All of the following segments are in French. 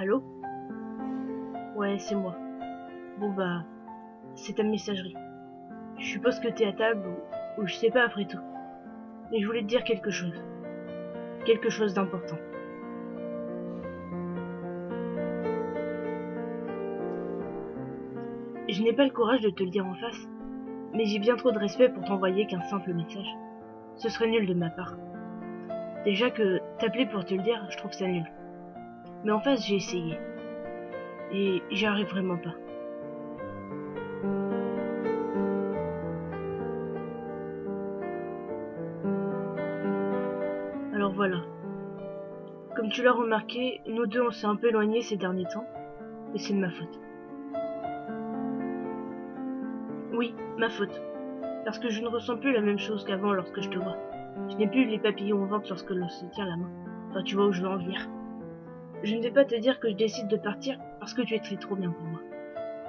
Allô? Ouais, c'est moi. Bon bah, c'est ta messagerie. Je suppose que t'es à table ou je sais pas après tout. Mais je voulais te dire quelque chose. Quelque chose d'important. Je n'ai pas le courage de te le dire en face, mais j'ai bien trop de respect pour t'envoyer qu'un simple message. Ce serait nul de ma part. Déjà que t'appeler pour te le dire, je trouve ça nul. Mais en face, j'ai essayé. Et j'y arrive vraiment pas. Alors voilà. Comme tu l'as remarqué, nous deux on s'est un peu éloignés ces derniers temps, et c'est de ma faute. Oui, ma faute. Parce que je ne ressens plus la même chose qu'avant lorsque je te vois. Je n'ai plus les papillons au ventre lorsque l'on se tient la main. Enfin, tu vois où je veux en venir. Je ne vais pas te dire que je décide de partir parce que tu es trop bien pour moi.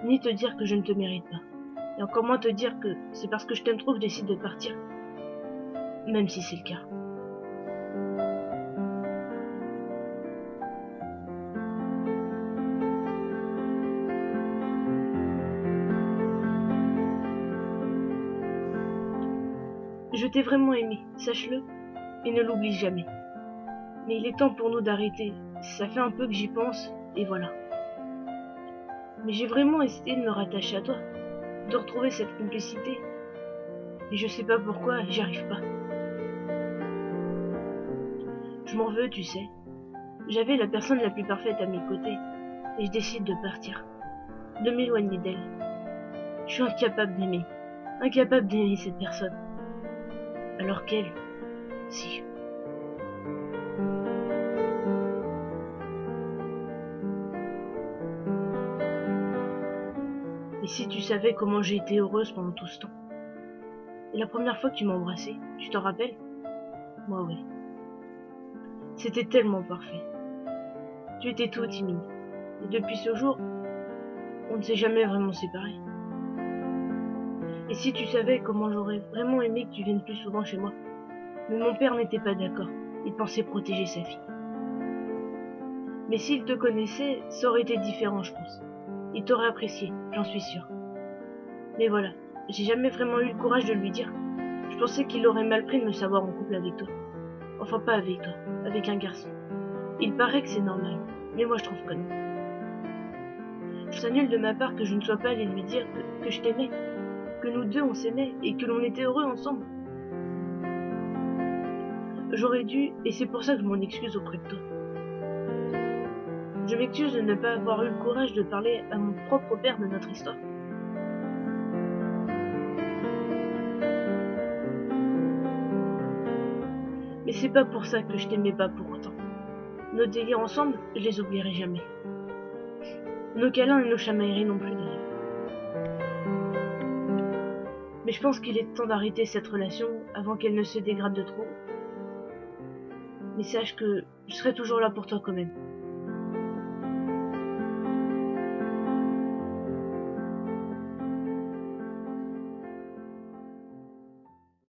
Ni te dire que je ne te mérite pas. Et encore moins te dire que c'est parce que je t'aime trop que je décide de partir. Même si c'est le cas. Je t'ai vraiment aimé, sache-le, et ne l'oublie jamais. Mais il est temps pour nous d'arrêter. Ça fait un peu que j'y pense, et voilà. Mais j'ai vraiment essayé de me rattacher à toi, de retrouver cette complicité. Et je sais pas pourquoi, j'y arrive pas. Je m'en veux, tu sais. J'avais la personne la plus parfaite à mes côtés, et je décide de partir, de m'éloigner d'elle. Je suis incapable d'aimer cette personne. Alors qu'elle, si. Et si tu savais comment j'ai été heureuse pendant tout ce temps. Et la première fois que tu m'as embrassée, tu t'en rappelles? Moi, ouais. C'était tellement parfait. Tu étais tout timide. Et depuis ce jour, on ne s'est jamais vraiment séparés. Et si tu savais comment j'aurais vraiment aimé que tu viennes plus souvent chez moi. Mais mon père n'était pas d'accord. Il pensait protéger sa fille. Mais s'il te connaissait, ça aurait été différent, je pense. Il t'aurait apprécié, j'en suis sûre. Mais voilà, j'ai jamais vraiment eu le courage de lui dire. Je pensais qu'il aurait mal pris de me savoir en couple avec toi. Enfin, pas avec toi, avec un garçon. Il paraît que c'est normal, mais moi je trouve que non. Je trouve ça nul de ma part que je ne sois pas allée lui dire que je t'aimais, que nous deux on s'aimait et que l'on était heureux ensemble. J'aurais dû, et c'est pour ça que je m'en excuse auprès de toi. Je m'excuse de ne pas avoir eu le courage de parler à mon propre père de notre histoire. Mais c'est pas pour ça que je t'aimais pas pour autant. Nos délires ensemble, je les oublierai jamais. Nos câlins et nos chamailleries non plus d'ailleurs. Mais je pense qu'il est temps d'arrêter cette relation avant qu'elle ne se dégrade de trop. Mais sache que je serai toujours là pour toi quand même.